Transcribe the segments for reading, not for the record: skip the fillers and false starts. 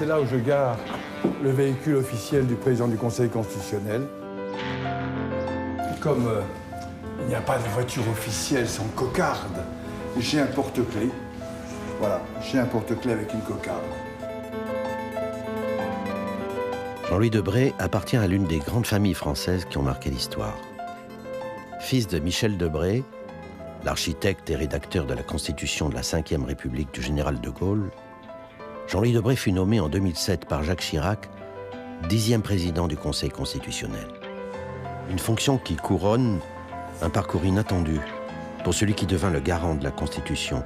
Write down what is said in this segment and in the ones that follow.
c'est là où je gare le véhicule officiel du président du Conseil constitutionnel. Comme il n'y a pas de voiture officielle sans cocarde, j'ai un porte-clés. Voilà, j'ai un porte-clés avec une cocarde. Jean-Louis Debré appartient à l'une des grandes familles françaises qui ont marqué l'histoire. Fils de Michel Debré, l'architecte et rédacteur de la Constitution de la Ve République du général de Gaulle, Jean-Louis Debré fut nommé en 2007 par Jacques Chirac 10e président du Conseil constitutionnel. Une fonction qui couronne un parcours inattendu pour celui qui devint le garant de la Constitution,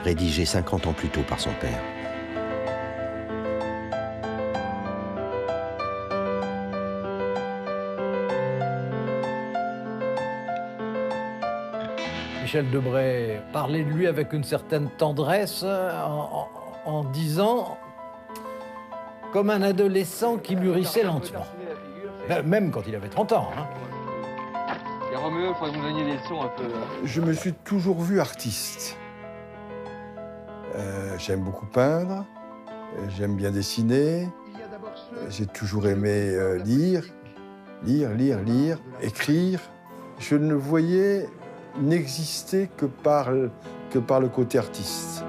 rédigée 50 ans plus tôt par son père. Michel Debré parlait de lui avec une certaine tendresse en disant comme un adolescent qui mûrissait lentement. Même quand il avait 30 ans. Hein. Et Roméo, il faudrait que vous donniez des leçons un peu. Je me suis toujours vu artiste. J'aime beaucoup peindre, j'aime bien dessiner, j'ai toujours aimé lire, écrire. Je ne voyais n'exister que par le côté artiste.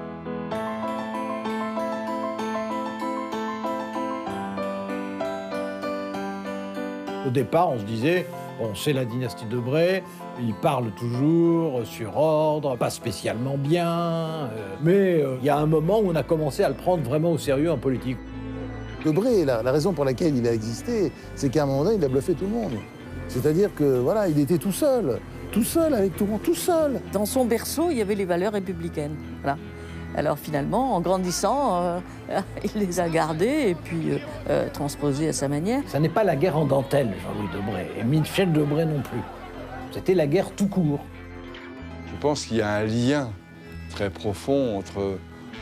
Au départ, on se disait, bon, c'est la dynastie Debré, il parle toujours sur ordre, pas spécialement bien, mais il y a un moment où on a commencé à le prendre vraiment au sérieux en politique. Debré, la raison pour laquelle il a existé, c'est qu'à un moment donné, il a bluffé tout le monde. C'est-à-dire que, voilà, il était tout seul avec tout le monde, tout seul. Dans son berceau, il y avait les valeurs républicaines. Voilà. Alors finalement, en grandissant, il les a gardées et puis transposées à sa manière. Ça n'est pas la guerre en dentelle, Jean-Louis Debré, et Michel Debré non plus. C'était la guerre tout court. Je pense qu'il y a un lien très profond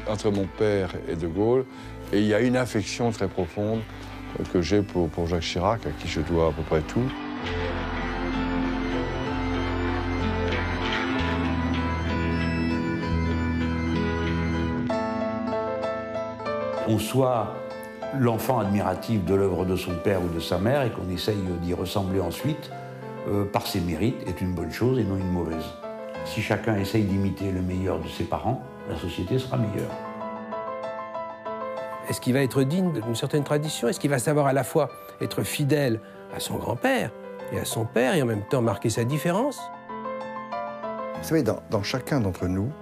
entre mon père et De Gaulle, et il y a une affection très profonde que j'ai pour Jacques Chirac, à qui je dois à peu près tout. On soit l'enfant admiratif de l'œuvre de son père ou de sa mère et qu'on essaye d'y ressembler ensuite par ses mérites est une bonne chose et non une mauvaise. Si chacun essaye d'imiter le meilleur de ses parents, la société sera meilleure. Est-ce qu'il va être digne d'une certaine tradition? Est-ce qu'il va savoir à la fois être fidèle à son grand-père et à son père et en même temps marquer sa différence? Vous savez, dans chacun d'entre nous,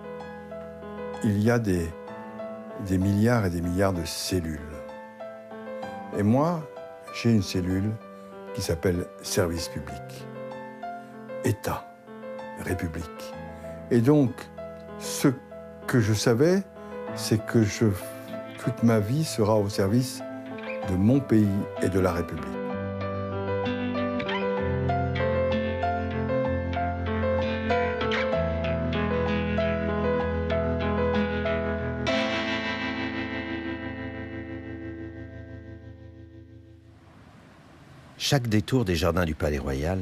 il y a des milliards et des milliards de cellules. Et moi, j'ai une cellule qui s'appelle service public, État, République. Et donc, ce que je savais, c'est que toute ma vie sera au service de mon pays et de la République. Chaque détour des jardins du Palais Royal,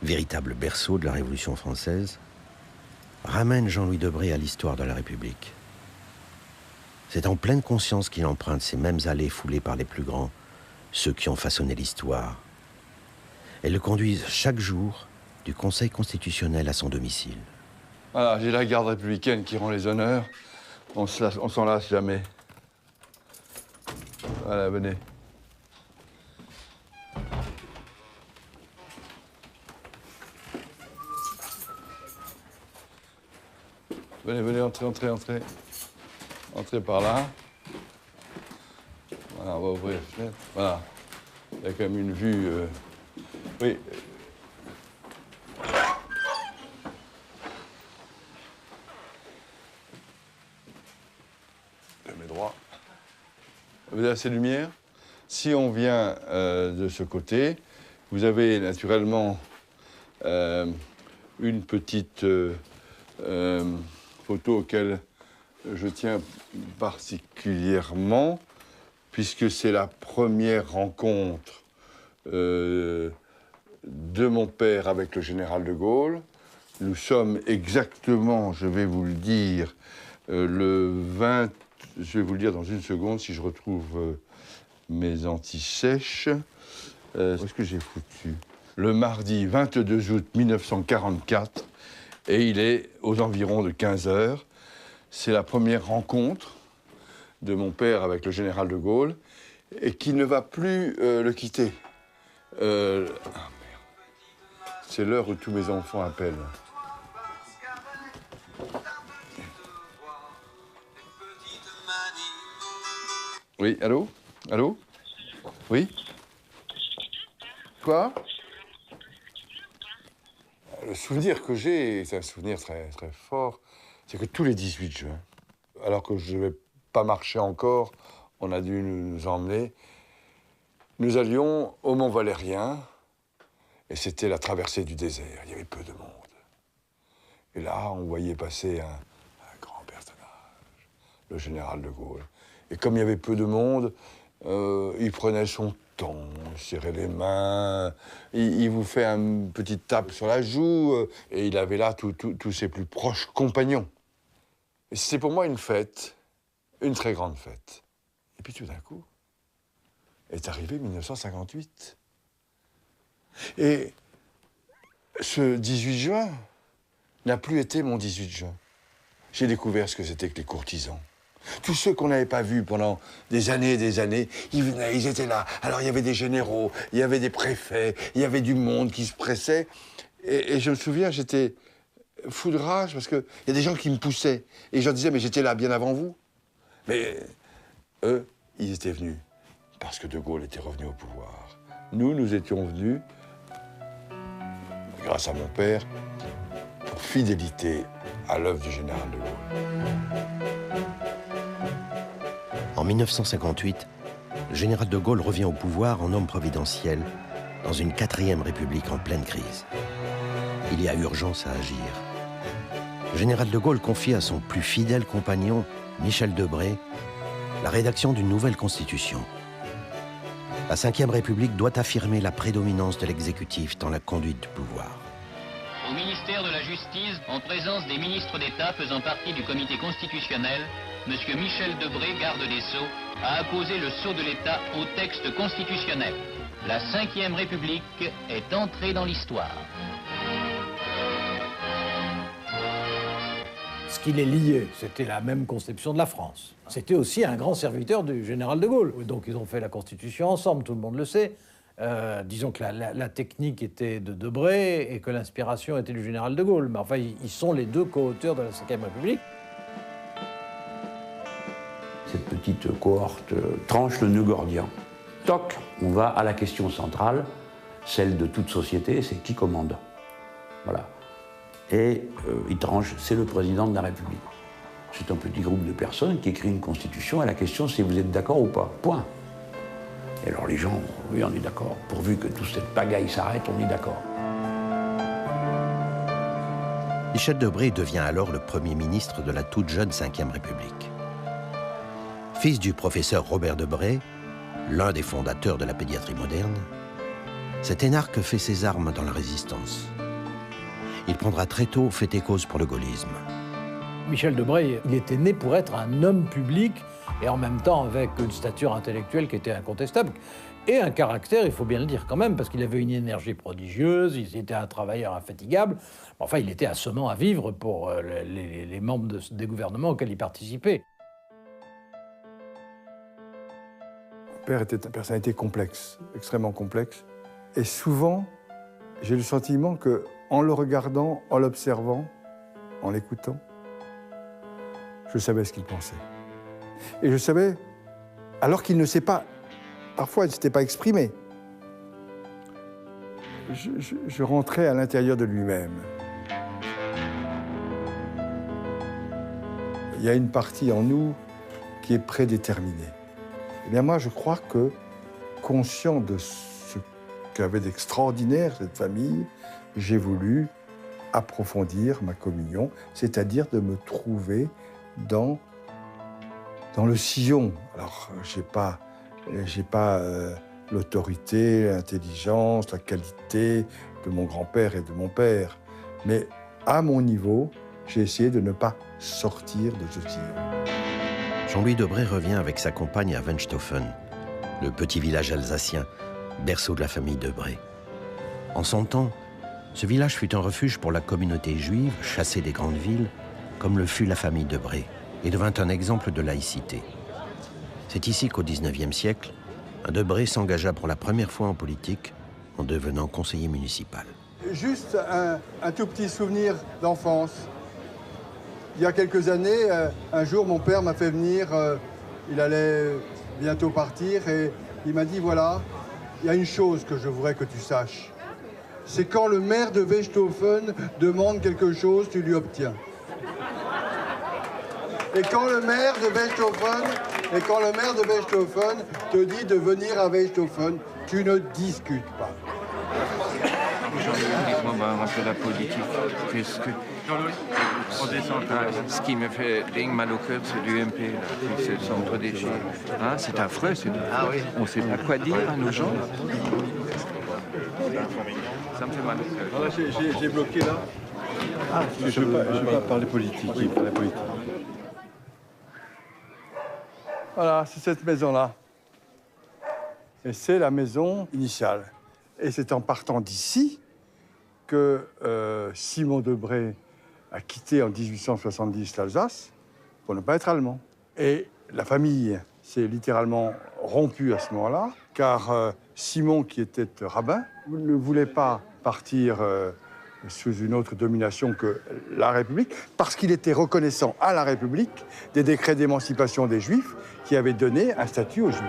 véritable berceau de la Révolution française, ramène Jean-Louis Debré à l'histoire de la République. C'est en pleine conscience qu'il emprunte ces mêmes allées foulées par les plus grands, ceux qui ont façonné l'histoire. Elles le conduisent chaque jour du Conseil constitutionnel à son domicile. Voilà, j'ai la garde républicaine qui rend les honneurs. On s'en lasse jamais. Voilà, venez. Venez, entrez. Entrez par là. Voilà, on va ouvrir la fenêtre. Voilà. Il y a quand même une vue... Oui. Je mets droit. Vous avez assez de lumière? Si on vient de ce côté, vous avez naturellement une petite photo auquel je tiens particulièrement, puisque c'est la première rencontre de mon père avec le général de Gaulle. Nous sommes exactement, je vais vous le dire, Le 20, je vais vous le dire dans une seconde, si je retrouve mes anti-sèches. Où est-ce que j'ai foutu? Le mardi 22 août 1944, et il est aux environs de 15 heures. C'est la première rencontre de mon père avec le général de Gaulle, et qui ne va plus le quitter. Ah, merde. C'est l'heure où tous mes enfants appellent. Oui, allô? Allô? Oui? Quoi? Le souvenir que j'ai, c'est un souvenir très, très fort, c'est que tous les 18 juin, alors que je ne devais pas marcher encore, on a dû nous emmener, nous allions au Mont Valérien, et c'était la traversée du désert, il y avait peu de monde. Et là, on voyait passer un grand personnage, le général de Gaulle. Et comme il y avait peu de monde, il prenait son temps, il serrait les mains, il vous fait une petite tape sur la joue, et il avait là tous ses plus proches compagnons. Et c'était pour moi une fête, une très grande fête. Et puis tout d'un coup, est arrivé 1958. Et ce 18 juin n'a plus été mon 18 juin. J'ai découvert ce que c'était que les courtisans. Tous ceux qu'on n'avait pas vus pendant des années et des années, ils venaient, ils étaient là. Alors il y avait des généraux, il y avait des préfets, il y avait du monde qui se pressait. Et je me souviens, j'étais fou de rage parce qu'il y a des gens qui me poussaient. Et je leur disais, mais j'étais là bien avant vous. Mais eux, ils étaient venus parce que De Gaulle était revenu au pouvoir. Nous étions venus, grâce à mon père, pour fidélité à l'œuvre du général de Gaulle. En 1958, le général de Gaulle revient au pouvoir en homme providentiel dans une 4e République en pleine crise. Il y a urgence à agir. Le général de Gaulle confie à son plus fidèle compagnon, Michel Debré, la rédaction d'une nouvelle constitution. La 5e République doit affirmer la prédominance de l'exécutif dans la conduite du pouvoir. Au ministère de la Justice, en présence des ministres d'État faisant partie du comité constitutionnel, M. Michel Debré, garde des Sceaux, a apposé le sceau de l'État au texte constitutionnel. La 5e République est entrée dans l'histoire. Ce qui les liait, c'était la même conception de la France. C'était aussi un grand serviteur du général de Gaulle. Donc ils ont fait la Constitution ensemble, tout le monde le sait. Disons que la technique était de Debré et que l'inspiration était du général de Gaulle. Mais enfin, ils sont les deux co-auteurs de la 5e République. Cette petite cohorte tranche le nœud gordien. Toc, on va à la question centrale, celle de toute société, c'est qui commande. Voilà. Et il tranche, c'est le président de la République. C'est un petit groupe de personnes qui écrit une constitution et la question c'est vous êtes d'accord ou pas. Point. Et alors les gens, oui on est d'accord. Pourvu que toute cette pagaille s'arrête, on est d'accord. Michel Debré devient alors le Premier ministre de la toute jeune 5e République. Fils du professeur Robert Debré, l'un des fondateurs de la pédiatrie moderne, cet énarque fait ses armes dans la résistance. Il prendra très tôt fait et cause pour le gaullisme. Michel Debré, il était né pour être un homme public et en même temps avec une stature intellectuelle qui était incontestable et un caractère, il faut bien le dire quand même, parce qu'il avait une énergie prodigieuse, il était un travailleur infatigable. Enfin, il était assommant à vivre pour les membres des gouvernements auxquels il participait. Mon père était une personnalité complexe, extrêmement complexe. Et souvent, j'ai le sentiment que, en le regardant, en l'observant, en l'écoutant, je savais ce qu'il pensait. Et je savais, alors qu'il ne s'est pas, parfois il ne s'était pas exprimé, je rentrais à l'intérieur de lui-même. Il y a une partie en nous qui est prédéterminée. Eh bien moi, je crois que, conscient de ce qu'avait d'extraordinaire cette famille, j'ai voulu approfondir ma communion, c'est-à-dire de me trouver dans le sillon. Alors, j'ai pas l'autorité, l'intelligence, la qualité de mon grand-père et de mon père, mais à mon niveau, j'ai essayé de ne pas sortir de ce sillon. Jean-Louis Debré revient avec sa compagne à Wensthofen, le petit village alsacien, berceau de la famille Debré. En son temps, ce village fut un refuge pour la communauté juive, chassée des grandes villes, comme le fut la famille Debré, et devint un exemple de laïcité. C'est ici qu'au XIXe siècle, un Debré s'engagea pour la première fois en politique en devenant conseiller municipal. Juste un tout petit souvenir d'enfance. Il y a quelques années, un jour, mon père m'a fait venir, il allait bientôt partir, et il m'a dit, voilà, il y a une chose que je voudrais que tu saches. C'est quand le maire de Wensthofen demande quelque chose, tu lui obtiens. Et quand le maire de Wensthofen te dit de venir à Wensthofen, tu ne discutes pas. Dites-moi un peu la politique, puisque ce qui me fait mal au cœur, c'est du MP, là, c'est le centre des Gilets. Hein, c'est affreux, on ne sait pas quoi dire à nos gens. Ça me fait mal au cœur. J'ai bloqué là. Ah, je ne veux pas parler politique. Oui, parler politique. Voilà, c'est cette maison-là. Et c'est la maison initiale. Et c'est en partant d'ici que Simon Debré a quitté en 1870 l'Alsace pour ne pas être allemand. Et la famille s'est littéralement rompue à ce moment-là, car Simon, qui était rabbin, ne voulait pas partir sous une autre domination que la République, parce qu'il était reconnaissant à la République des décrets d'émancipation des Juifs qui avaient donné un statut aux Juifs.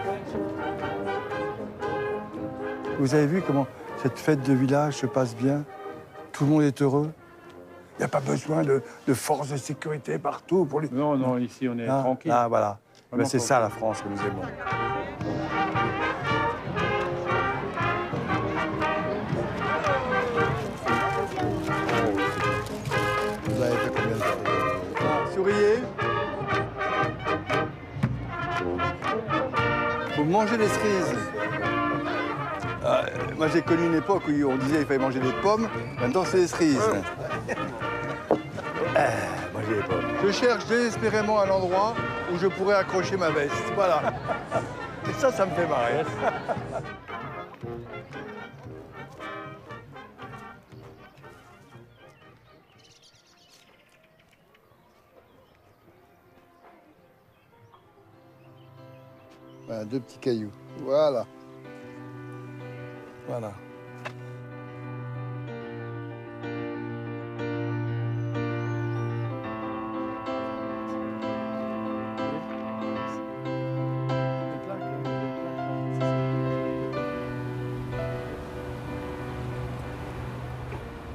Vous avez vu comment cette fête de village se passe bien? Tout le monde est heureux? Il n'y a pas besoin de forces de sécurité partout pour les... Non, non, ici on est tranquille. Ah, voilà. Ben, c'est ça la France que nous aimons. Vous avez fait combien de temps? Souriez. Vous mangez des cerises. Moi, j'ai connu une époque où on disait qu'il fallait manger des pommes. Maintenant, c'est des cerises. Manger des pommes. Je cherche désespérément un endroit où je pourrais accrocher ma veste. Voilà. Et ça me fait marrer. Voilà, deux petits cailloux. Voilà. Voilà.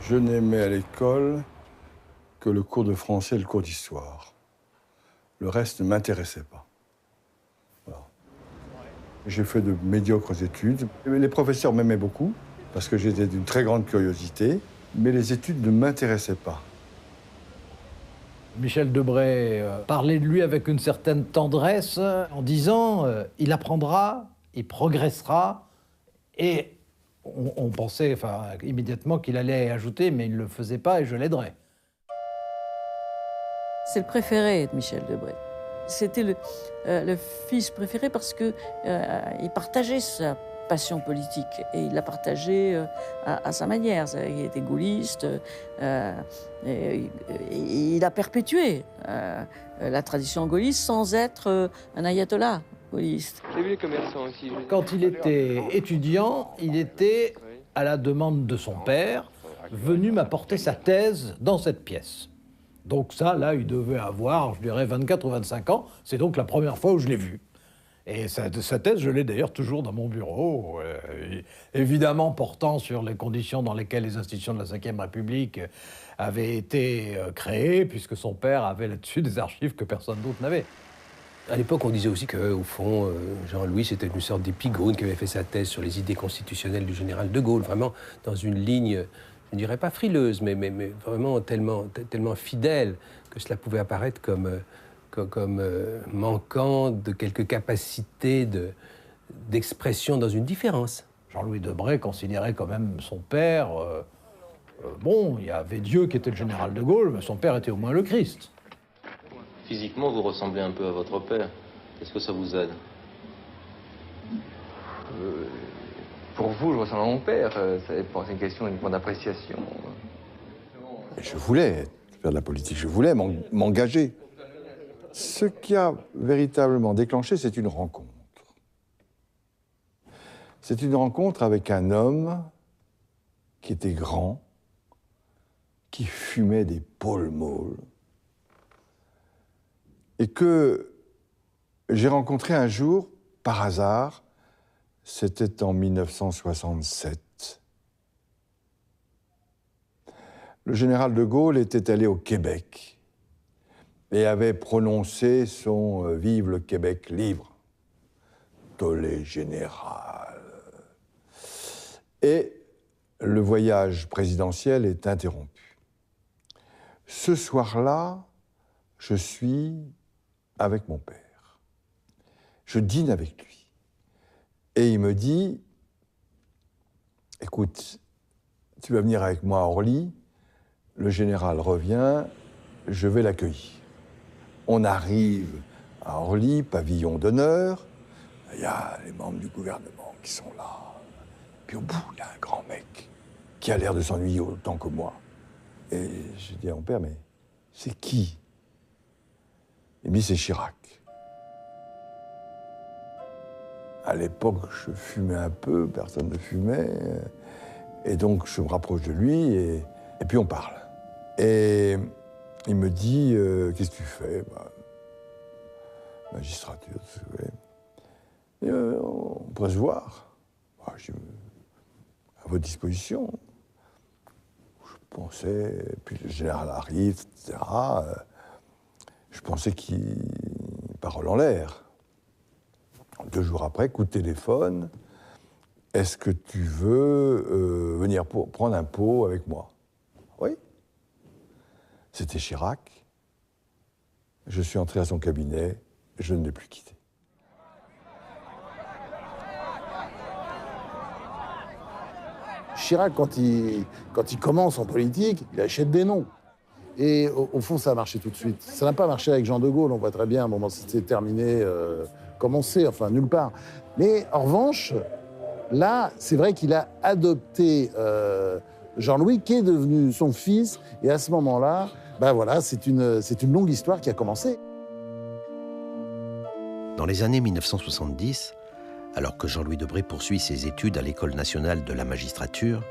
Je n'aimais à l'école que le cours de français et le cours d'histoire. Le reste ne m'intéressait pas. Voilà. J'ai fait de médiocres études. Les professeurs m'aimaient beaucoup, parce que j'étais d'une très grande curiosité, mais les études ne m'intéressaient pas. Michel Debré parlait de lui avec une certaine tendresse, en disant il apprendra, il progressera, et on pensait immédiatement qu'il allait ajouter, mais il ne le faisait pas et je l'aiderai. C'est le préféré de Michel Debré. C'était le fils préféré parce qu'il partageait sa passion politique et il l'a partagée à sa manière. Il était gaulliste, il a perpétué la tradition gaulliste sans être un ayatollah gaulliste. J'ai vu les commerçants aussi. Quand il était étudiant, il était, à la demande de son père, venu m'apporter sa thèse dans cette pièce. Donc ça, là, il devait avoir, je dirais, 24 ou 25 ans. C'est donc la première fois où je l'ai vu. Et sa thèse, je l'ai d'ailleurs toujours dans mon bureau, évidemment portant sur les conditions dans lesquelles les institutions de la Ve République avaient été créées, puisque son père avait là-dessus des archives que personne d'autre n'avait. À l'époque, on disait aussi qu'au fond, Jean-Louis, c'était une sorte d'épigoune qui avait fait sa thèse sur les idées constitutionnelles du général de Gaulle, vraiment dans une ligne, je ne dirais pas frileuse, mais vraiment tellement fidèle que cela pouvait apparaître comme manquant de quelques capacités d'expression dans une différence. Jean-Louis Debré considérait quand même son père Bon, il y avait Dieu qui était le général de Gaulle, mais son père était au moins le Christ. Physiquement, vous ressemblez un peu à votre père. Est-ce que ça vous aide? Pour vous, je ressemble à mon père. C'est une question uniquement d'appréciation. Je voulais faire de la politique, je voulais m'engager. Ce qui a véritablement déclenché, c'est une rencontre. C'est une rencontre avec un homme qui était grand, qui fumait des Pall Mall, et que j'ai rencontré un jour, par hasard, c'était en 1967. Le général de Gaulle était allé au Québec et avait prononcé son « Vive le Québec libre », tollé général. Et le voyage présidentiel est interrompu. Ce soir-là, je suis avec mon père. Je dîne avec lui. Et il me dit, écoute, tu vas venir avec moi à Orly, le général revient, je vais l'accueillir. On arrive à Orly, pavillon d'honneur, il y a les membres du gouvernement qui sont là. Puis au bout, il y a un grand mec qui a l'air de s'ennuyer autant que moi. Et je dis à mon père, mais c'est qui? Il me dit, c'est Chirac. À l'époque, je fumais un peu, personne ne fumait. Et donc, je me rapproche de lui et puis on parle. Et il me dit, qu'est-ce que tu fais? Magistrature, tu sais. On pourrait se voir. Je dis, à votre disposition. Je pensais, puis le général arrive, etc. Je pensais qu'il... Parole en l'air. 2 jours après, coup de téléphone. Est-ce que tu veux venir prendre un pot avec moi? Oui. C'était Chirac. Je suis entré à son cabinet. Je ne l'ai plus quitté. Chirac, quand il commence en politique, il achète des noms. Et au fond, ça a marché tout de suite. Ça n'a pas marché avec Jean de Gaulle, on voit très bien, à un moment, c'était terminé, commencé, enfin, nulle part. Mais en revanche, là, c'est vrai qu'il a adopté Jean-Louis, qui est devenu son fils, et à ce moment-là, voilà, c'est une longue histoire qui a commencé. Dans les années 1970, alors que Jean-Louis Debré poursuit ses études à l'École nationale de la magistrature,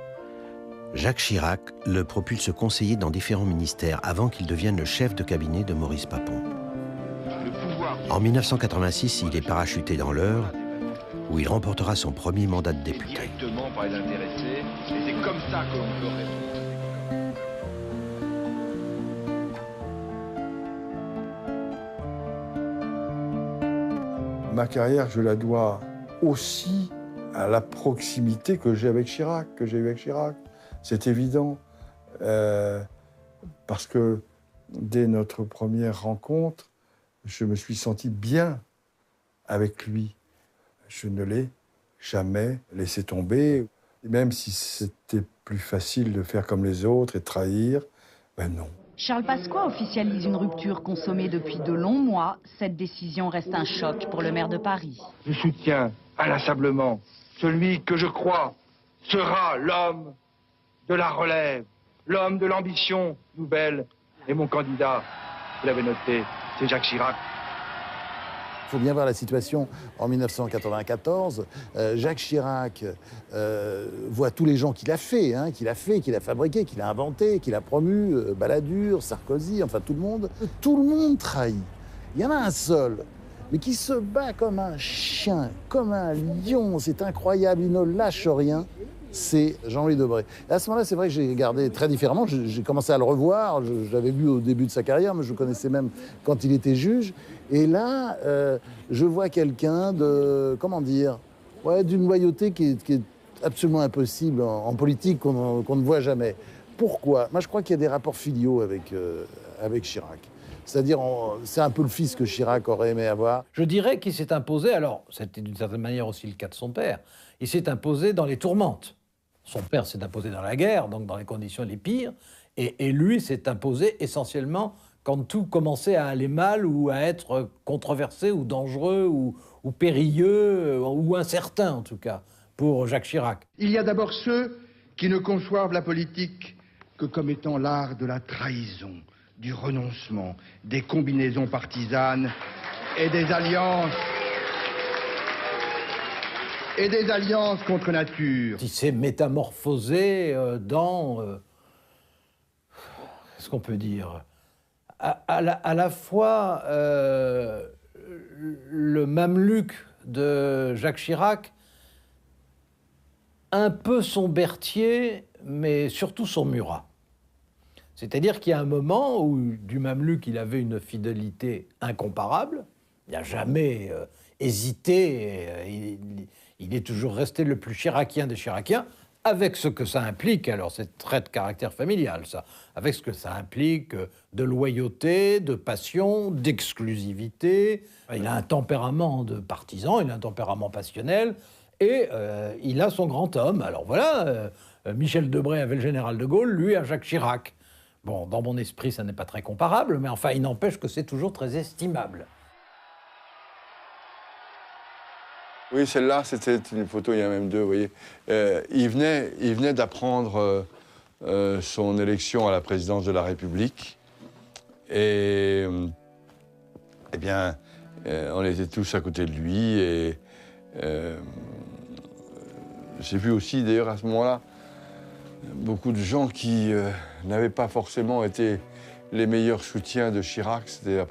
Jacques Chirac le propulse conseiller dans différents ministères avant qu'il devienne le chef de cabinet de Maurice Papon. En 1986, il est parachuté dans l'Eure, où il remportera son premier mandat de député. Directement par les intéressés, et c'est comme ça que l'on peut répondre. Ma carrière, je la dois aussi à la proximité que j'ai avec Chirac, que j'ai eue avec Chirac. C'est évident, parce que dès notre première rencontre, je me suis senti bien avec lui. Je ne l'ai jamais laissé tomber, même si c'était plus facile de faire comme les autres et de trahir, non. Charles Pasqua officialise une rupture consommée depuis de longs mois. Cette décision reste un choc pour le maire de Paris. Je soutiens inlassablement celui que je crois sera l'homme de la relève, l'homme de l'ambition nouvelle. Et mon candidat, vous l'avez noté, c'est Jacques Chirac. Il faut bien voir la situation en 1994. Jacques Chirac voit tous les gens qu'il a fait, qu'il a fabriqué, qu'il a inventé, qu'il a promu, Balladur, Sarkozy, enfin tout le monde. Tout le monde trahit. Il y en a un seul, mais qui se bat comme un chien, comme un lion. C'est incroyable, il ne lâche rien. C'est Jean-Louis Debré. Et à ce moment-là, c'est vrai que j'ai regardé très différemment. J'ai commencé à le revoir. Je l'avais vu au début de sa carrière, mais je le connaissais même quand il était juge. Et là, je vois quelqu'un de, d'une loyauté qui est absolument impossible en politique, qu'on ne voit jamais. Pourquoi? Moi, je crois qu'il y a des rapports filiaux avec Chirac. C'est-à-dire, c'est un peu le fils que Chirac aurait aimé avoir. Je dirais qu'il s'est imposé, alors c'était d'une certaine manière aussi le cas de son père, il s'est imposé dans les tourmentes. Son père s'est imposé dans la guerre, donc dans les conditions les pires, et lui s'est imposé essentiellement quand tout commençait à aller mal ou à être controversé ou dangereux ou périlleux ou incertain en tout cas pour Jacques Chirac. Il y a d'abord ceux qui ne conçoivent la politique que comme étant l'art de la trahison, du renoncement, des combinaisons partisanes et des alliances contre nature. Il s'est métamorphosé dans... qu'est-ce qu'on peut dire à la fois le mameluc de Jacques Chirac, un peu son Berthier, mais surtout son Murat. C'est-à-dire qu'il y a un moment où, du mameluc, il avait une fidélité incomparable. Il n'a jamais hésité. Il est toujours resté le plus chiracien des chiraciens, avec ce que ça implique, alors c'est très de caractère familial ça, avec ce que ça implique de loyauté, de passion, d'exclusivité. Il a un tempérament de partisan, il a un tempérament passionnel, et il a son grand homme. Alors voilà, Michel Debré avait le général de Gaulle, lui a Jacques Chirac. Bon, dans mon esprit, ça n'est pas très comparable, mais enfin, il n'empêche que c'est toujours très estimable. Oui, celle-là, c'était une photo, il y en a même deux, vous voyez. Il venait d'apprendre son élection à la présidence de la République. Et, eh bien, on était tous à côté de lui. Et j'ai vu aussi, d'ailleurs, à ce moment-là, beaucoup de gens qui n'avaient pas forcément été les meilleurs soutiens de Chirac. C'était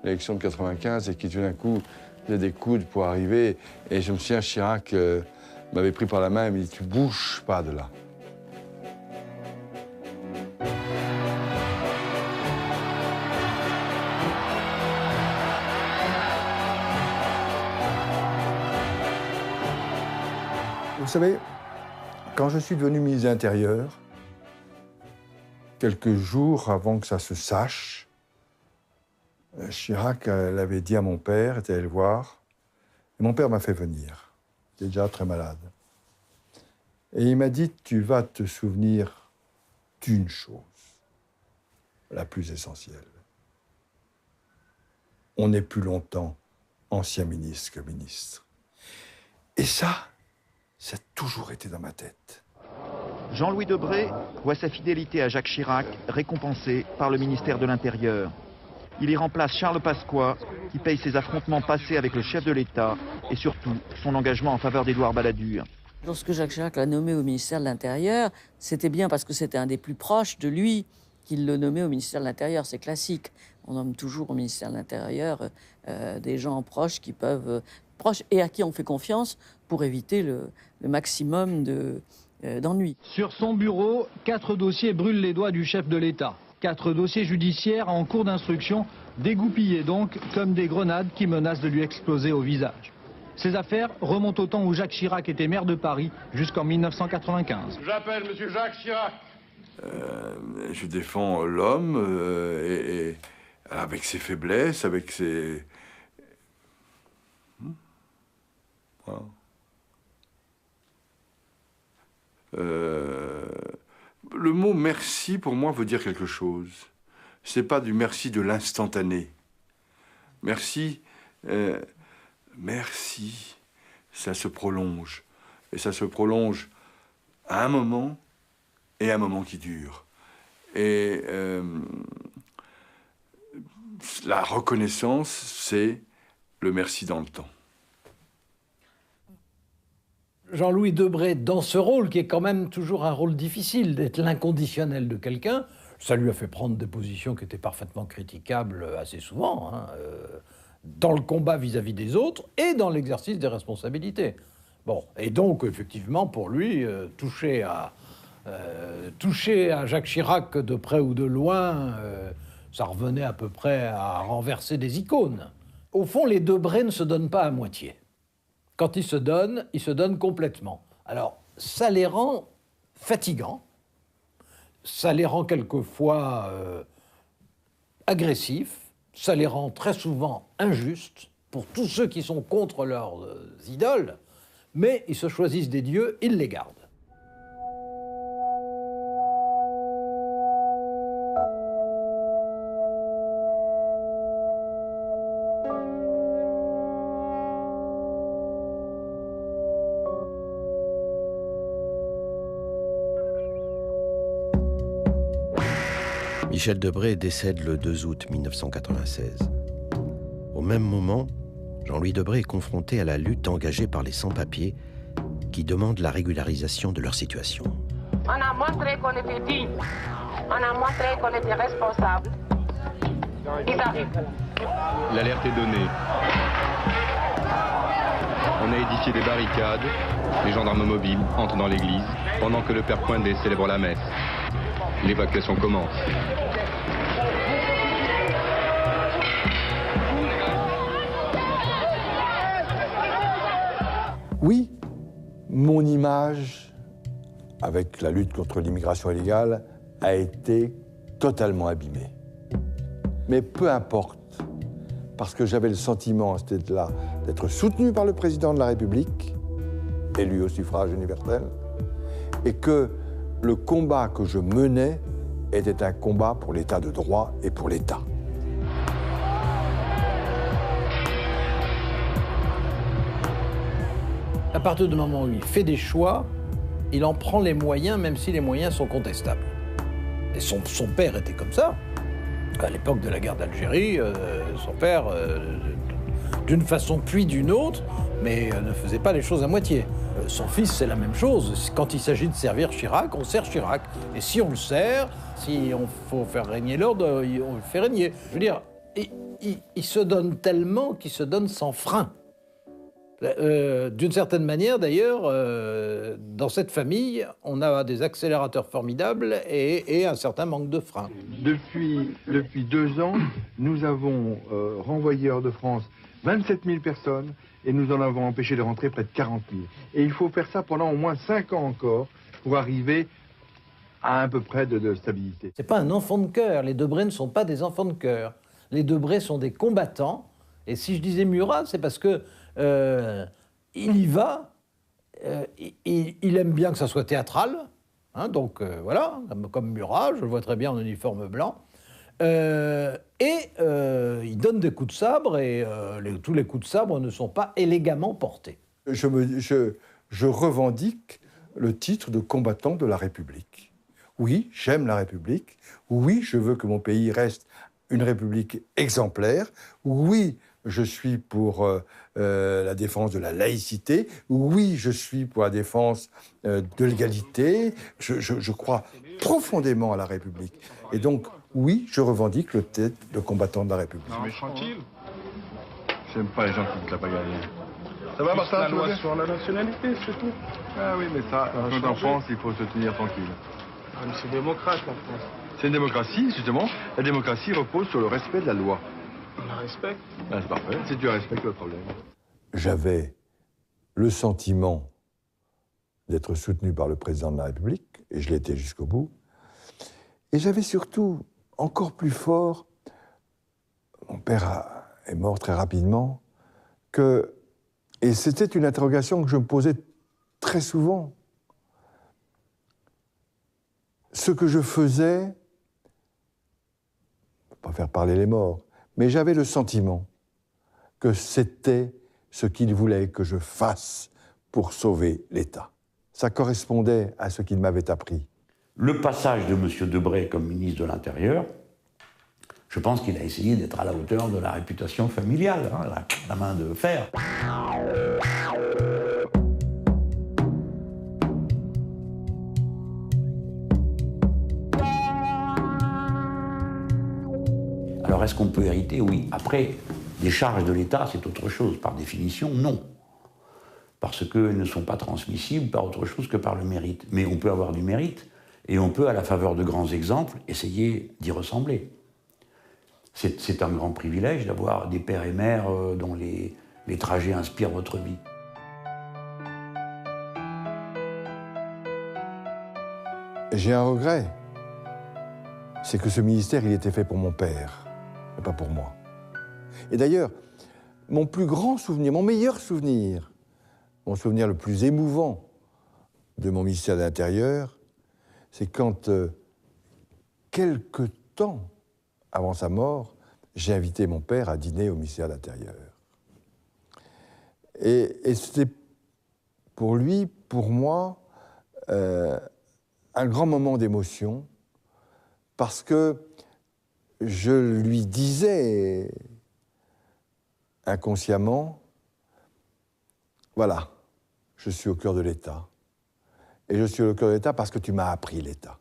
l'élection de 95 et qui, tout d'un coup, faisaient des coudes pour arriver. Et je me souviens, Chirac m'avait pris par la main et m'a dit « Tu bouges pas de là ». Vous savez, quand je suis devenu ministre de l'Intérieur, quelques jours avant que ça se sache, Chirac l'avait dit à mon père, était allé le voir, et mon père m'a fait venir. Il était déjà très malade. Et il m'a dit, tu vas te souvenir d'une chose, la plus essentielle. On est plus longtemps ancien ministre que ministre. Et ça a toujours été dans ma tête. Jean-Louis Debré voit sa fidélité à Jacques Chirac récompensée par le ministère de l'Intérieur. Il y remplace Charles Pasqua, qui paye ses affrontements passés avec le chef de l'État et surtout son engagement en faveur d'Édouard Balladur. Lorsque Jacques Chirac l'a nommé au ministère de l'Intérieur, c'était bien parce que c'était un des plus proches de lui qu'il le nommait au ministère de l'Intérieur. C'est classique. On nomme toujours au ministère de l'Intérieur des gens proches qui peuvent... proches et à qui on fait confiance pour éviter le maximum d'ennuis. Sur son bureau, 4 dossiers brûlent les doigts du chef de l'État. 4 dossiers judiciaires en cours d'instruction, dégoupillés donc comme des grenades qui menacent de lui exploser au visage. Ces affaires remontent au temps où Jacques Chirac était maire de Paris jusqu'en 1995. J'appelle M. Jacques Chirac. Je défends l'homme et avec ses faiblesses, avec ses... Voilà. Le mot merci, pour moi, veut dire quelque chose. C'est pas du merci de l'instantané. Merci, merci, ça se prolonge. Et ça se prolonge à un moment et à un moment qui dure. Et la reconnaissance, c'est le merci dans le temps. Jean-Louis Debré, dans ce rôle, qui est quand même toujours un rôle difficile, d'être l'inconditionnel de quelqu'un, ça lui a fait prendre des positions qui étaient parfaitement critiquables assez souvent, hein, dans le combat vis-à-vis des autres et dans l'exercice des responsabilités. Bon, et donc, effectivement, pour lui, toucher à Jacques Chirac de près ou de loin, ça revenait à peu près à renverser des icônes. Au fond, les Debré ne se donnent pas à moitié. Quand ils se donnent complètement. Alors, ça les rend fatigants, ça les rend quelquefois agressifs, ça les rend très souvent injustes pour tous ceux qui sont contre leurs idoles, mais ils se choisissent des dieux, ils les gardent. Michel Debré décède le 2 août 1996. Au même moment, Jean-Louis Debré est confronté à la lutte engagée par les sans-papiers qui demandent la régularisation de leur situation. On a montré qu'on était digne. On a montré qu'on était responsable. Ils arrivent. L'alerte est donnée. On a édifié des barricades. Les gendarmes mobiles entrent dans l'église pendant que le père Coindet célèbre la messe. L'évacuation commence. Oui, mon image, avec la lutte contre l'immigration illégale, a été totalement abîmée. Mais peu importe, parce que j'avais le sentiment à ce stade-là d'être soutenu par le président de la République, élu au suffrage universel, et que le combat que je menais était un combat pour l'état de droit et pour l'État. À partir du moment où il fait des choix, il en prend les moyens, même si les moyens sont contestables. Et son père était comme ça. À l'époque de la guerre d'Algérie, son père, d'une façon puis d'une autre, mais ne faisait pas les choses à moitié. Son fils, c'est la même chose. Quand il s'agit de servir Chirac, on sert Chirac. Et si on le sert, si on faut faire régner l'ordre, on le fait régner. Je veux dire, il se donne tellement qu'il se donne sans frein. D'une certaine manière, d'ailleurs, dans cette famille, on a des accélérateurs formidables et un certain manque de frein. Depuis 2 ans, nous avons renvoyé hors de France 27 000 personnes et nous en avons empêché de rentrer près de 40 000. Et il faut faire ça pendant au moins 5 ans encore pour arriver à peu près de stabilité. C'est pas un enfant de cœur. Les Debré ne sont pas des enfants de cœur. Les Debré sont des combattants. Et si je disais Murat, c'est parce que il y va, il aime bien que ça soit théâtral, hein, donc voilà, comme Murat, je le vois très bien en uniforme blanc, et il donne des coups de sabre, et tous les coups de sabre ne sont pas élégamment portés. Je revendique le titre de combattant de la République. Oui, j'aime la République, oui, je veux que mon pays reste une République exemplaire, oui, je suis pour la défense de la laïcité. Oui, je suis pour la défense de l'égalité. Je crois profondément à la République. Et donc, oui, je revendique le titre de combattant de la République. Non, mais tranquille. J'aime pas les gens qui ne la pas gagner. Ça va, Martin? La loi sur la nationalité, c'est tout. Ah oui, mais ça, quand en France, il faut se tenir tranquille. Ah, mais c'est démocrate, la France. C'est une démocratie, justement. La démocratie repose sur le respect de la loi. On la respecte. Ben, c'est parfait. Si tu respectes le problème. J'avais le sentiment d'être soutenu par le président de la République, et je l'étais jusqu'au bout. Et j'avais surtout, encore plus fort, mon père est mort très rapidement, et c'était une interrogation que je me posais très souvent. Ce que je faisais, je ne peux pas faire parler les morts, mais j'avais le sentiment que c'était ce qu'il voulait que je fasse pour sauver l'État. Ça correspondait à ce qu'il m'avait appris. Le passage de M. Debré comme ministre de l'Intérieur, je pense qu'il a essayé d'être à la hauteur de la réputation familiale, hein, la main de fer. Alors, est-ce qu'on peut hériter? Oui. Après, des charges de l'État, c'est autre chose. Par définition, non. Parce qu'elles ne sont pas transmissibles par autre chose que par le mérite. Mais on peut avoir du mérite, et on peut, à la faveur de grands exemples, essayer d'y ressembler. C'est un grand privilège d'avoir des pères et mères dont les trajets inspirent votre vie. J'ai un regret. C'est que ce ministère, il était fait pour mon père, et pas pour moi. Et d'ailleurs, mon plus grand souvenir, mon meilleur souvenir, mon souvenir le plus émouvant de mon ministère de l'Intérieur, c'est quand, quelque temps avant sa mort, j'ai invité mon père à dîner au ministère de l'Intérieur. Et c'était pour lui, pour moi, un grand moment d'émotion, parce que je lui disais inconsciemment, voilà, je suis au cœur de l'État. Et je suis au cœur de l'État parce que tu m'as appris l'État.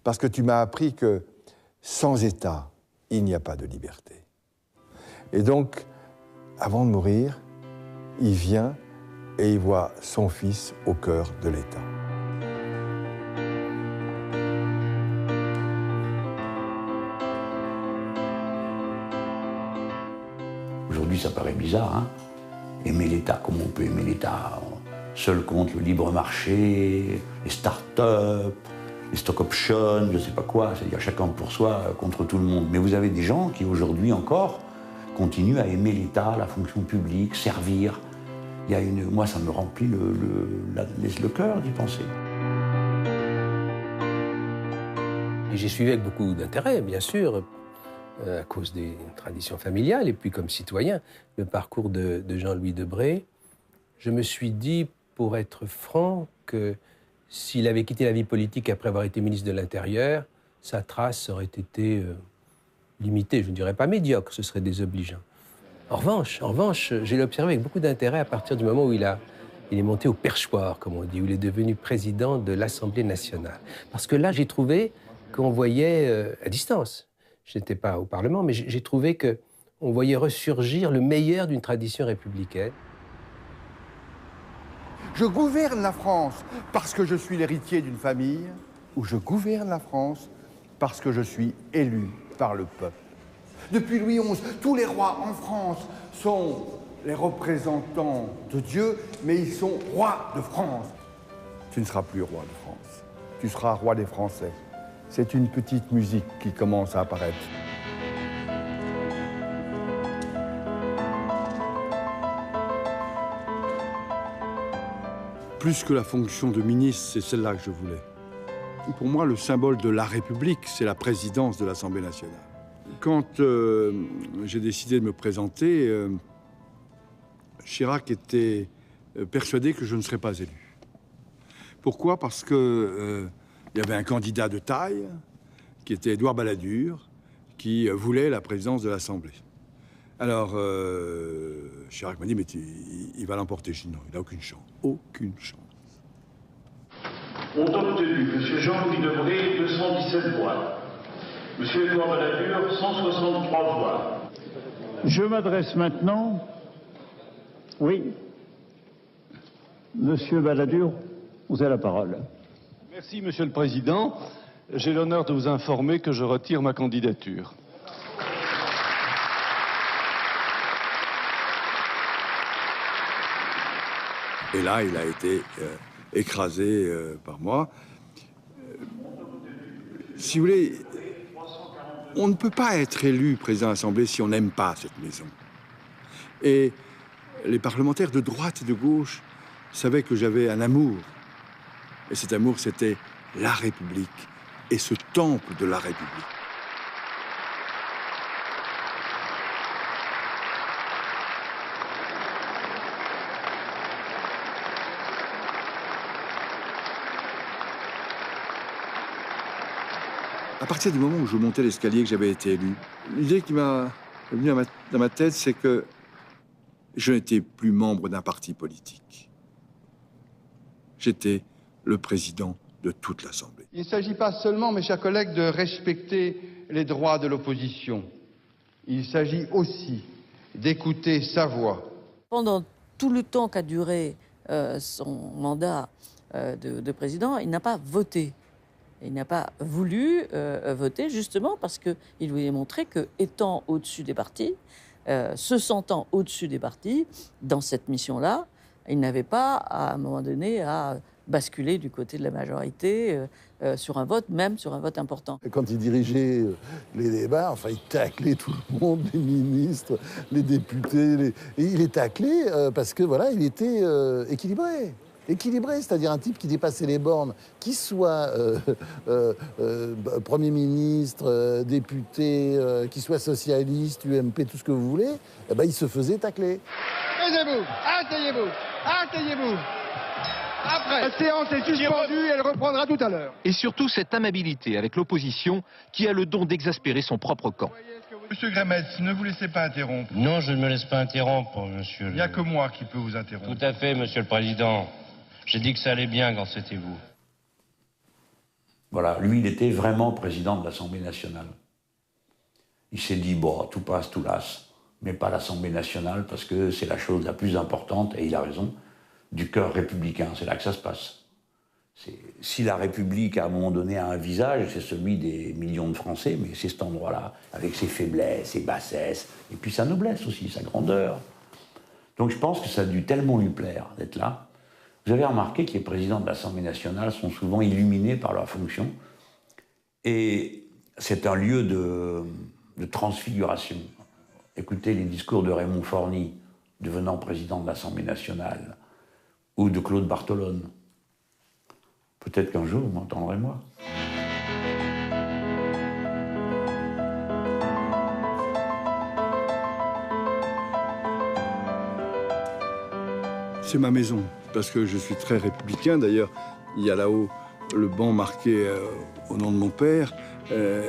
Parce que tu m'as appris que sans État, il n'y a pas de liberté. Et donc, avant de mourir, il vient et il voit son fils au cœur de l'État. Aujourd'hui, ça paraît bizarre, hein. Aimer l'État, comment on peut aimer l'État? Seul contre le libre marché, les start-up, les stock options, je ne sais pas quoi, c'est-à-dire chacun pour soi contre tout le monde. Mais vous avez des gens qui aujourd'hui encore continuent à aimer l'État, la fonction publique, servir. Moi, ça me remplit le cœur d'y penser. Et j'ai suivi avec beaucoup d'intérêt, bien sûr, à cause des traditions familiales et puis comme citoyen, le parcours de Jean-Louis Debré. Je me suis dit, pour être franc, que s'il avait quitté la vie politique après avoir été ministre de l'Intérieur, sa trace aurait été limitée, je ne dirais pas médiocre, ce serait désobligeant. En revanche, j'ai observé avec beaucoup d'intérêt à partir du moment où il est monté au perchoir, comme on dit, où il est devenu président de l'Assemblée nationale. Parce que là, j'ai trouvé qu'on voyait, à distance, je n'étais pas au Parlement, mais j'ai trouvé qu'on voyait ressurgir le meilleur d'une tradition républicaine. Je gouverne la France parce que je suis l'héritier d'une famille, ou je gouverne la France parce que je suis élu par le peuple. Depuis Louis XI, tous les rois en France sont les représentants de Dieu, mais ils sont rois de France. Tu ne seras plus roi de France, tu seras roi des Français. C'est une petite musique qui commence à apparaître. Plus que la fonction de ministre, c'est celle-là que je voulais. Pour moi, le symbole de la République, c'est la présidence de l'Assemblée nationale. Quand j'ai décidé de me présenter, Chirac était persuadé que je ne serais pas élu. Pourquoi? Parce que il y avait un candidat de taille, qui était Édouard Balladur, qui voulait la présidence de l'Assemblée. Alors, Chirac m'a dit, mais il va l'emporter. Je dis non, il n'a aucune chance. Aucune chance. Ont obtenu M. Jean-Louis Debré 217 voix. M. Édouard Balladur, 163 voix. Je m'adresse maintenant... Oui. Monsieur Balladur, vous avez la parole. Merci, Monsieur le Président. J'ai l'honneur de vous informer que je retire ma candidature. Et là, il a été écrasé par moi. Si vous voulez, on ne peut pas être élu président de l'Assemblée si on n'aime pas cette maison. Et les parlementaires de droite et de gauche savaient que j'avais un amour. Et cet amour, c'était la République et ce temple de la République. À partir du moment où je montais l'escalier, que j'avais été élu, l'idée qui m'a venue dans ma tête, c'est que je n'étais plus membre d'un parti politique. J'étais le président de toute l'Assemblée. Il ne s'agit pas seulement, mes chers collègues, de respecter les droits de l'opposition. Il s'agit aussi d'écouter sa voix. Pendant tout le temps qu'a duré son mandat de président, il n'a pas voté. Il n'a pas voulu voter justement parce qu'il voulait montrer que, étant au-dessus des partis, se sentant au-dessus des partis, dans cette mission-là, il n'avait pas, à un moment donné, à basculer du côté de la majorité sur un vote, même sur un vote important. Quand il dirigeait les débats, enfin, il taclait tout le monde, les ministres, les députés. Et il les taclait parce que, voilà, il était équilibré. Équilibré, c'est-à-dire un type qui dépassait les bornes, qu'il soit Premier ministre, député, qu'il soit socialiste, UMP, tout ce que vous voulez, eh ben, il se faisait tacler. Taisez-vous, asseyez-vous, asseyez-vous. Après. La séance est suspendue, elle reprendra tout à l'heure. Et surtout cette amabilité avec l'opposition qui a le don d'exaspérer son propre camp. Monsieur Gramès, ne vous laissez pas interrompre. Non, je ne me laisse pas interrompre, monsieur. Il n'y a que moi qui peux vous interrompre. Tout à fait, monsieur le président. J'ai dit que ça allait bien quand c'était vous. Voilà, lui, il était vraiment président de l'Assemblée nationale. Il s'est dit, bon, tout passe, tout lasse, mais pas l'Assemblée nationale, parce que c'est la chose la plus importante, et il a raison, du cœur républicain. C'est là que ça se passe. Si la République, à un moment donné, a un visage, c'est celui des millions de Français, mais c'est cet endroit-là, avec ses faiblesses, ses bassesses, et puis sa noblesse aussi, sa grandeur. Donc je pense que ça a dû tellement lui plaire d'être là. Vous avez remarqué que les présidents de l'Assemblée nationale sont souvent illuminés par leur fonction, et c'est un lieu de transfiguration. Écoutez les discours de Raymond Forny, devenant président de l'Assemblée nationale, ou de Claude Bartolone. Peut-être qu'un jour, vous m'entendrez, moi. C'est ma maison, parce que je suis très républicain. D'ailleurs, il y a là-haut le banc marqué au nom de mon père.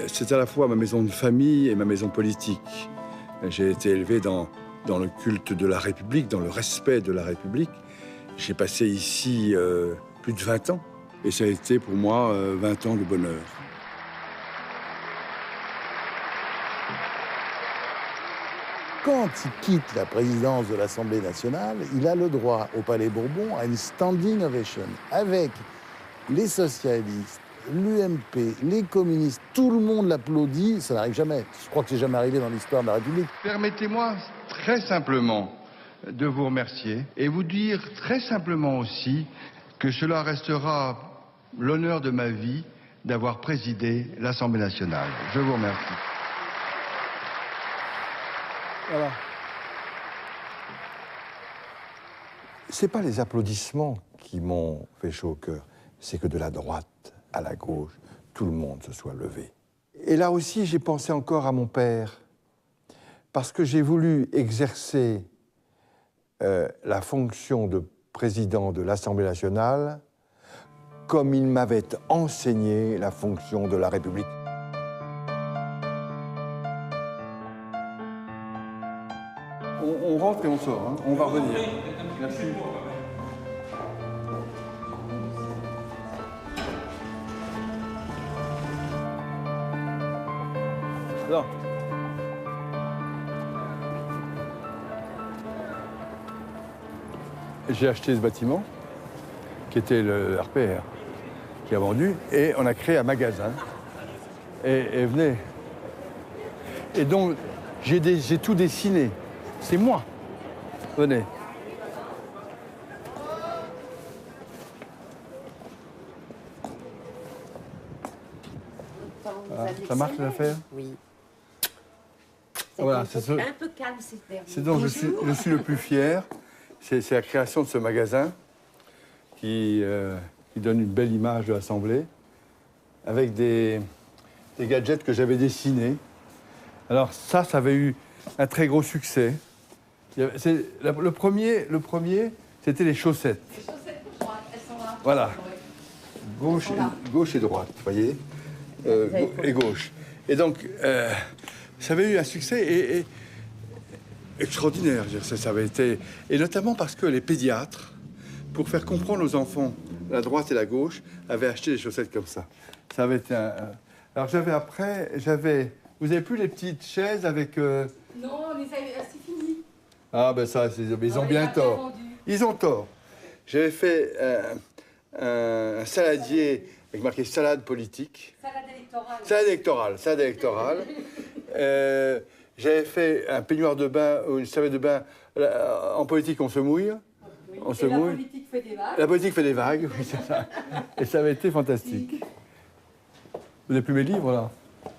C'est à la fois ma maison de famille et ma maison politique. J'ai été élevé dans le culte de la République, dans le respect de la République. J'ai passé ici plus de 20 ans. Et ça a été pour moi 20 ans de bonheur. Quand il quitte la présidence de l'Assemblée nationale, il a le droit au Palais Bourbon à une standing ovation avec les socialistes, l'UMP, les communistes, tout le monde l'applaudit, ça n'arrive jamais. Je crois que c'est jamais arrivé dans l'histoire de la République. Permettez-moi très simplement de vous remercier et vous dire très simplement aussi que cela restera l'honneur de ma vie d'avoir présidé l'Assemblée nationale. Je vous remercie. Voilà. C'est pas les applaudissements qui m'ont fait chaud au cœur, c'est que de la droite à la gauche, tout le monde se soit levé. Et là aussi, j'ai pensé encore à mon père, parce que j'ai voulu exercer la fonction de président de l'Assemblée nationale comme il m'avait enseigné la fonction de la République. On rentre et on sort, hein. On va revenir. Merci. Alors. J'ai acheté ce bâtiment, qui était le RPR, qui a vendu, et on a créé un magasin. Et venez. Et donc, j'ai tout dessiné. C'est moi. Venez. Ah, ça marche l'affaire? Oui. Voilà, un peu calme, c'est dont je suis le plus fier. C'est la création de ce magasin qui donne une belle image de l'Assemblée, avec des gadgets que j'avais dessinés. Alors ça avait eu un très gros succès. Le premier, c'était les chaussettes. Les chaussettes pour droite, elles sont là. Voilà. Gauche et droite, vous voyez, et gauche. Et donc, ça avait eu un succès extraordinaire. Ça avait été, et notamment parce que les pédiatres, pour faire comprendre aux enfants la droite et la gauche, avaient acheté des chaussettes comme ça. Ça avait été Alors vous avez plus les petites chaises avec... Non, c'est fini. Ah ben ça, ils ont bien tort. Ils ont tort. J'avais fait un saladier avec marqué salade politique. Salade électorale. J'avais fait un peignoir de bain ou une serviette de bain. En politique, on se mouille. Oui. On se mouille. La politique fait des vagues. La politique fait des vagues, oui, c'est ça. Et ça avait été fantastique. Vous n'avez plus mes livres, là?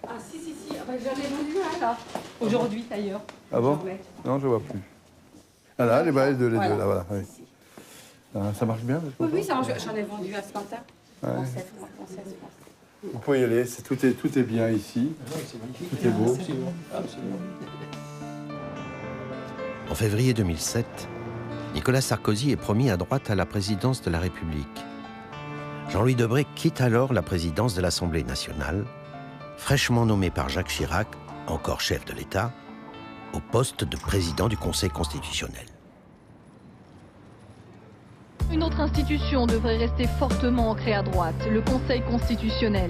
Ah, si. Ah, ben, j'en ai vendu un, là. Aujourd'hui, d'ailleurs. Ah bon? Non, je ne vois plus. Ah là, les balais de là, voilà. Oui. Ça marche bien? Oui, j'en ai vendu un ce matin. Ouais. Française. Vous pouvez y aller, tout est bien ici. Tout est beau. En février 2007, Nicolas Sarkozy est promis à droite à la présidence de la République. Jean-Louis Debré quitte alors la présidence de l'Assemblée nationale, fraîchement nommé par Jacques Chirac, encore chef de l'État, au poste de président du Conseil constitutionnel. Une autre institution devrait rester fortement ancrée à droite, le Conseil constitutionnel.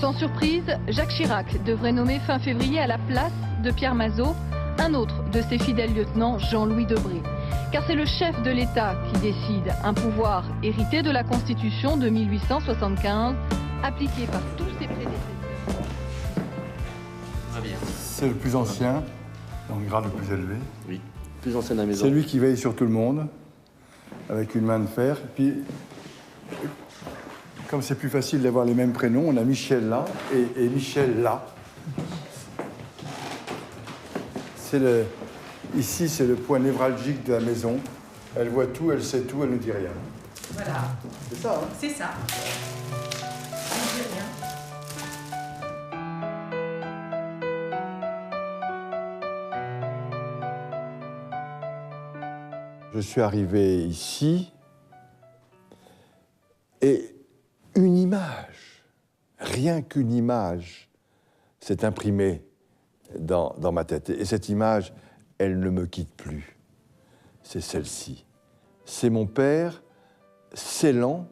Sans surprise, Jacques Chirac devrait nommer fin février à la place de Pierre Mazeaud un autre de ses fidèles lieutenants, Jean-Louis Debré. Car c'est le chef de l'État qui décide, un pouvoir hérité de la Constitution de 1875, appliqué par tous ses prédécesseurs. C'est le plus ancien, dans le grade le plus élevé. Oui, plus ancien de la maison. C'est lui qui veille sur tout le monde, avec une main de fer. Et puis, comme c'est plus facile d'avoir les mêmes prénoms, on a Michel là et Michel là. Ici, c'est le point névralgique de la maison. Elle voit tout, elle sait tout, elle ne dit rien. Voilà. C'est ça, hein? C'est ça. Elle ne dit rien. Je suis arrivé ici et une image, rien qu'une image, s'est imprimée dans ma tête. Et cette image, elle ne me quitte plus. C'est celle-ci. C'est mon père scellant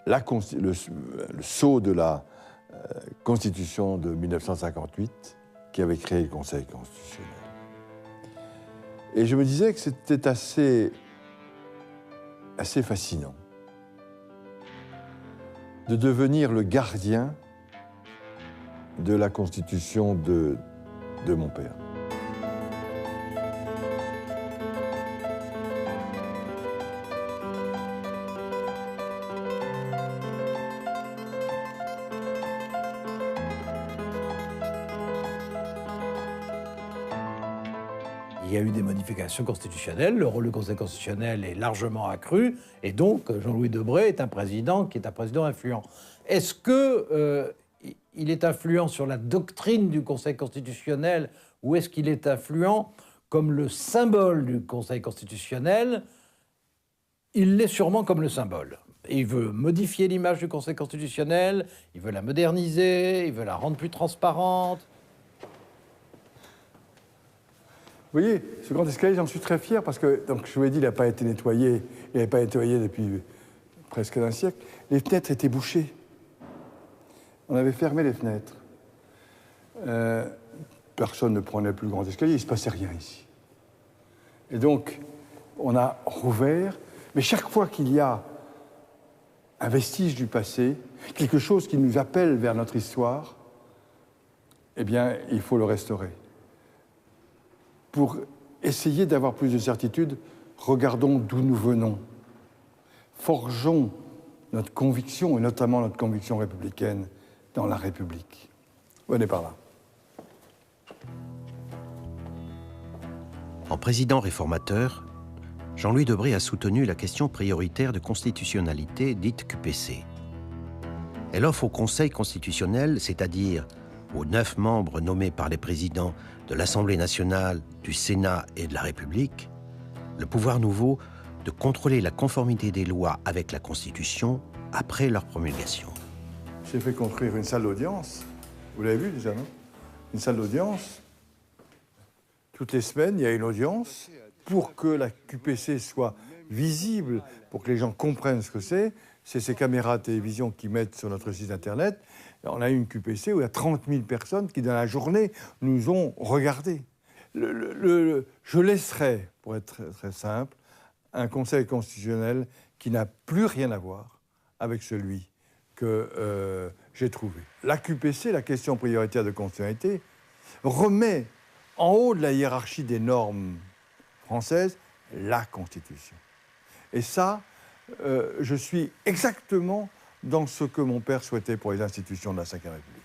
le sceau de la Constitution de 1958 qui avait créé le Conseil constitutionnel. Et je me disais que c'était assez fascinant de devenir le gardien de la Constitution de mon père. Il y a eu des modifications constitutionnelles, le rôle du Conseil constitutionnel est largement accru, et donc Jean-Louis Debré est un président qui est un président influent. Est-ce que il est influent sur la doctrine du Conseil constitutionnel, ou est-ce qu'il est influent comme le symbole du Conseil constitutionnel? Il l'est sûrement comme le symbole. Et il veut modifier l'image du Conseil constitutionnel, il veut la moderniser, il veut la rendre plus transparente. Vous voyez, ce grand escalier, j'en suis très fier parce que, donc, je vous l'ai dit, il n'a pas été nettoyé. Il n'avait pas été nettoyé depuis presque un siècle. Les fenêtres étaient bouchées. On avait fermé les fenêtres. Personne ne prenait plus le grand escalier, il ne se passait rien ici. Et donc, on a rouvert. Mais chaque fois qu'il y a un vestige du passé, quelque chose qui nous appelle vers notre histoire, eh bien, il faut le restaurer. Pour essayer d'avoir plus de certitude, regardons d'où nous venons. Forgeons notre conviction, et notamment notre conviction républicaine, dans la République. Venez par là. En président réformateur, Jean-Louis Debré a soutenu la question prioritaire de constitutionnalité dite QPC. Elle offre au Conseil constitutionnel, c'est-à-dire aux 9 membres nommés par les présidents de l'Assemblée nationale, du Sénat et de la République, le pouvoir nouveau de contrôler la conformité des lois avec la Constitution après leur promulgation. J'ai fait construire une salle d'audience. Vous l'avez vu déjà, non? Une salle d'audience. Toutes les semaines, il y a une audience pour que la QPC soit visible, pour que les gens comprennent ce que c'est. C'est ces caméras de télévision qui mettent sur notre site Internet. On a eu une QPC où il y a 30 000 personnes qui, dans la journée, nous ont regardés. Je laisserai, pour être très, très simple, un Conseil constitutionnel qui n'a plus rien à voir avec celui que j'ai trouvé. La QPC, la question prioritaire de constitutionnalité, remet en haut de la hiérarchie des normes françaises la Constitution. Et ça, je suis exactement dans ce que mon père souhaitait pour les institutions de la Ve République.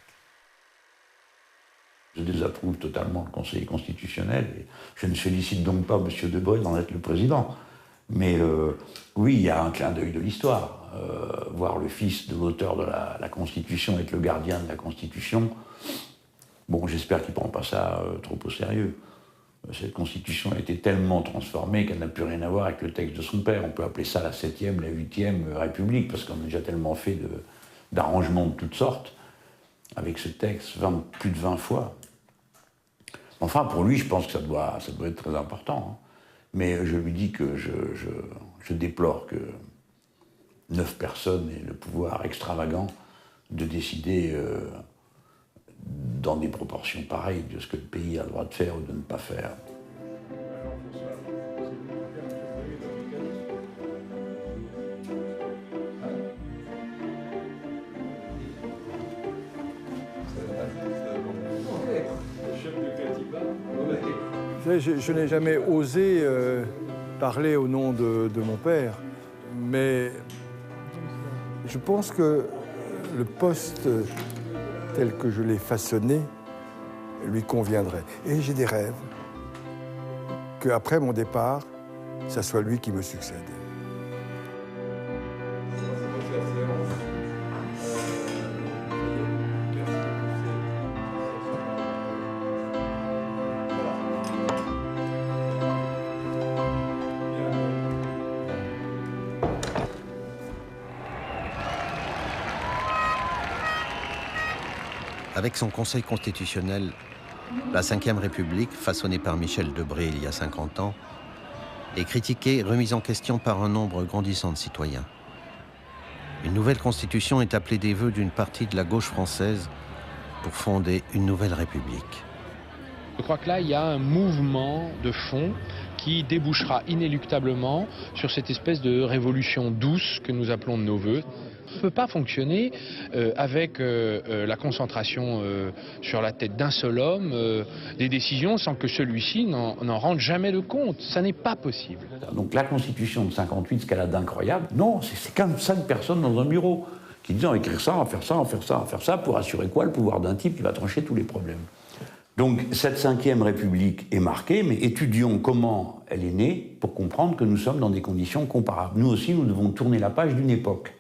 Je désapprouve totalement le Conseil constitutionnel et je ne félicite donc pas M. Debré d'en être le président. Mais oui, il y a un clin d'œil de l'histoire. Voir le fils de l'auteur de la Constitution être le gardien de la Constitution, bon, j'espère qu'il ne prend pas ça trop au sérieux. Cette constitution a été tellement transformée qu'elle n'a plus rien à voir avec le texte de son père. On peut appeler ça la 7e, la 8e République, parce qu'on a déjà tellement fait d'arrangements de toutes sortes avec ce texte, plus de 20 fois. Enfin, pour lui, je pense que ça doit être très important. Hein. Mais je lui dis que je déplore que 9 personnes aient le pouvoir extravagant de décider dans des proportions pareilles de ce que le pays a le droit de faire ou de ne pas faire. Je n'ai jamais osé parler au nom de mon père, mais je pense que le poste tel que je l'ai façonné lui conviendrait. Et j'ai des rêves qu'après mon départ, ça soit lui qui me succède. Avec son Conseil constitutionnel, la Ve République, façonnée par Michel Debré il y a 50 ans, est critiquée, remise en question par un nombre grandissant de citoyens. Une nouvelle constitution est appelée des vœux d'une partie de la gauche française pour fonder une nouvelle République. Je crois que là, il y a un mouvement de fond qui débouchera inéluctablement sur cette espèce de révolution douce que nous appelons de nos vœux. On ne peut pas fonctionner avec la concentration sur la tête d'un seul homme des décisions sans que celui-ci n'en rende jamais le compte. Ça n'est pas possible. Donc la Constitution de 58, ce qu'elle a d'incroyable, non, c'est quand même 5 personnes dans un bureau qui disent on va écrire ça, on va faire ça, on va faire ça, on va faire ça, pour assurer quoi? Le pouvoir d'un type qui va trancher tous les problèmes. Donc cette 5e République est marquée, mais étudions comment elle est née pour comprendre que nous sommes dans des conditions comparables. Nous aussi, nous devons tourner la page d'une époque.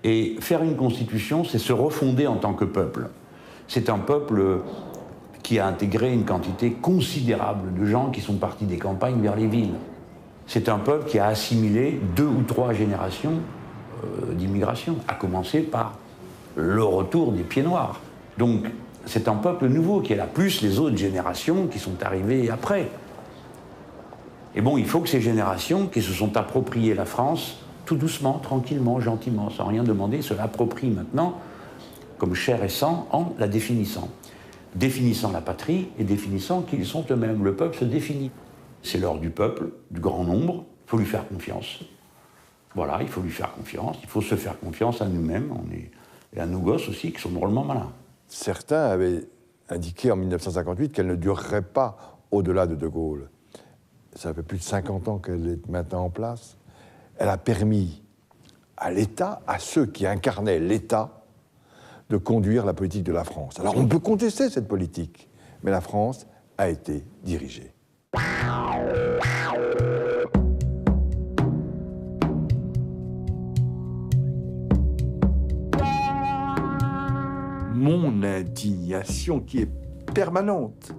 Et faire une constitution, c'est se refonder en tant que peuple. C'est un peuple qui a intégré une quantité considérable de gens qui sont partis des campagnes vers les villes. C'est un peuple qui a assimilé 2 ou 3 générations d'immigration, à commencer par le retour des pieds noirs. Donc c'est un peuple nouveau qui est là, plus les autres générations qui sont arrivées après. Et bon, il faut que ces générations qui se sont appropriées la France, tout doucement, tranquillement, gentiment, sans rien demander, se l'approprient maintenant comme chair et sang en la définissant. Définissant la patrie et définissant qui ils sont eux-mêmes. Le peuple se définit. C'est l'heure du peuple, du grand nombre, il faut lui faire confiance. Voilà, il faut lui faire confiance, il faut se faire confiance à nous-mêmes, et à nos gosses aussi, qui sont drôlement malins. Certains avaient indiqué en 1958 qu'elle ne durerait pas au-delà de Gaulle. Ça fait plus de 50 ans qu'elle est maintenant en place. Elle a permis à l'État, à ceux qui incarnaient l'État, de conduire la politique de la France. Alors on peut contester cette politique, mais la France a été dirigée. Mon indignation qui est permanente,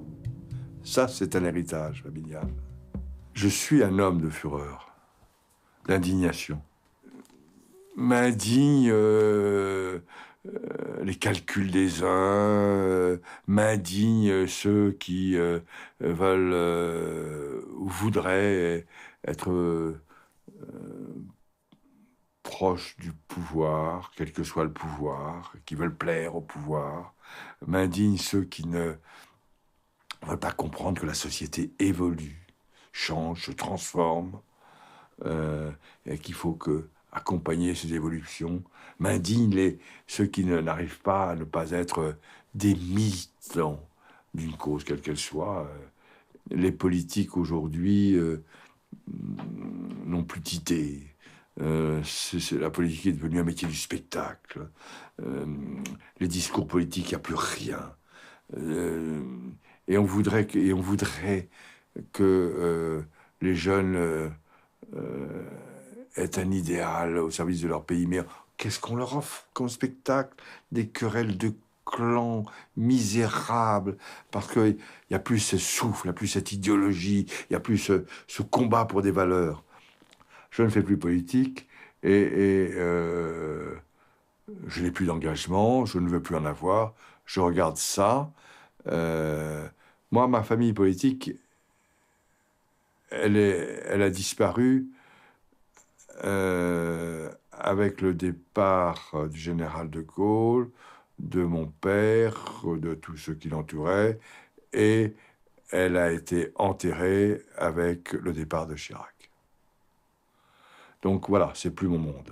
ça c'est un héritage familial. Je suis un homme de fureur. D'indignation. M'indigne les calculs des uns, m'indigne ceux qui veulent ou voudraient être proches du pouvoir, quel que soit le pouvoir, qui veulent plaire au pouvoir. M'indigne ceux qui ne veulent pas comprendre que la société évolue, change, se transforme. Et qu'il faut accompagner ces évolutions. M'indigne ceux qui n'arrivent pas à ne pas être des militants d'une cause, quelle qu'elle soit. Les politiques aujourd'hui n'ont plus d'idées. La politique est devenue un métier du spectacle. Les discours politiques, il n'y a plus rien. Et on voudrait que les jeunes est un idéal au service de leur pays. Mais qu'est-ce qu'on leur offre comme spectacle? Des querelles de clan misérable, parce qu'il n'y a plus ce souffle, il n'y a plus cette idéologie, il n'y a plus ce combat pour des valeurs. Je ne fais plus politique et je n'ai plus d'engagement, je ne veux plus en avoir, je regarde ça. Moi, ma famille politique, elle a disparu avec le départ du général de Gaulle, de mon père, de tous ceux qui l'entouraient, et elle a été enterrée avec le départ de Chirac. Donc voilà, c'est plus mon monde.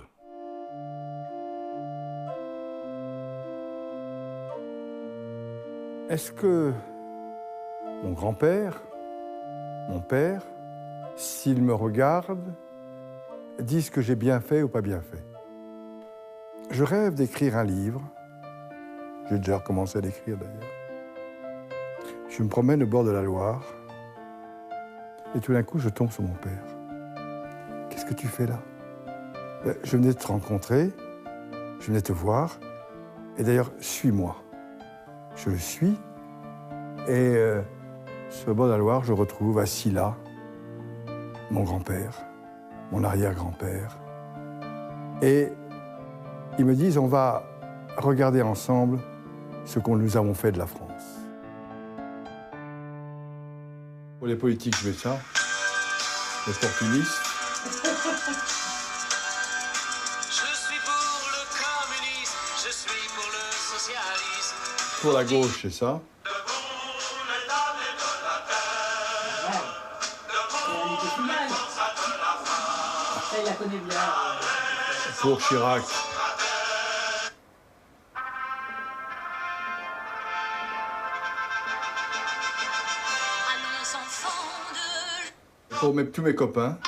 Est-ce que mon grand-père, mon père, s'ils me regardent, disent que j'ai bien fait ou pas bien fait? Je rêve d'écrire un livre. J'ai déjà commencé à l'écrire d'ailleurs. Je me promène au bord de la Loire et tout d'un coup, je tombe sur mon père. Qu'est-ce que tu fais là? Je venais de te rencontrer, je venais te voir, et d'ailleurs, suis-moi. Je le suis, et sur le bord de la Loire, je retrouve assis là mon grand-père, mon arrière-grand-père. Et ils me disent, on va regarder ensemble ce que nous avons fait de la France. Pour les politiques, je fais ça. L'opportuniste. Je suis pour le communisme, je suis pour le socialisme. Pour la gauche, c'est ça. Il la connaît bien. Pour Chirac. Pour tous mes copains.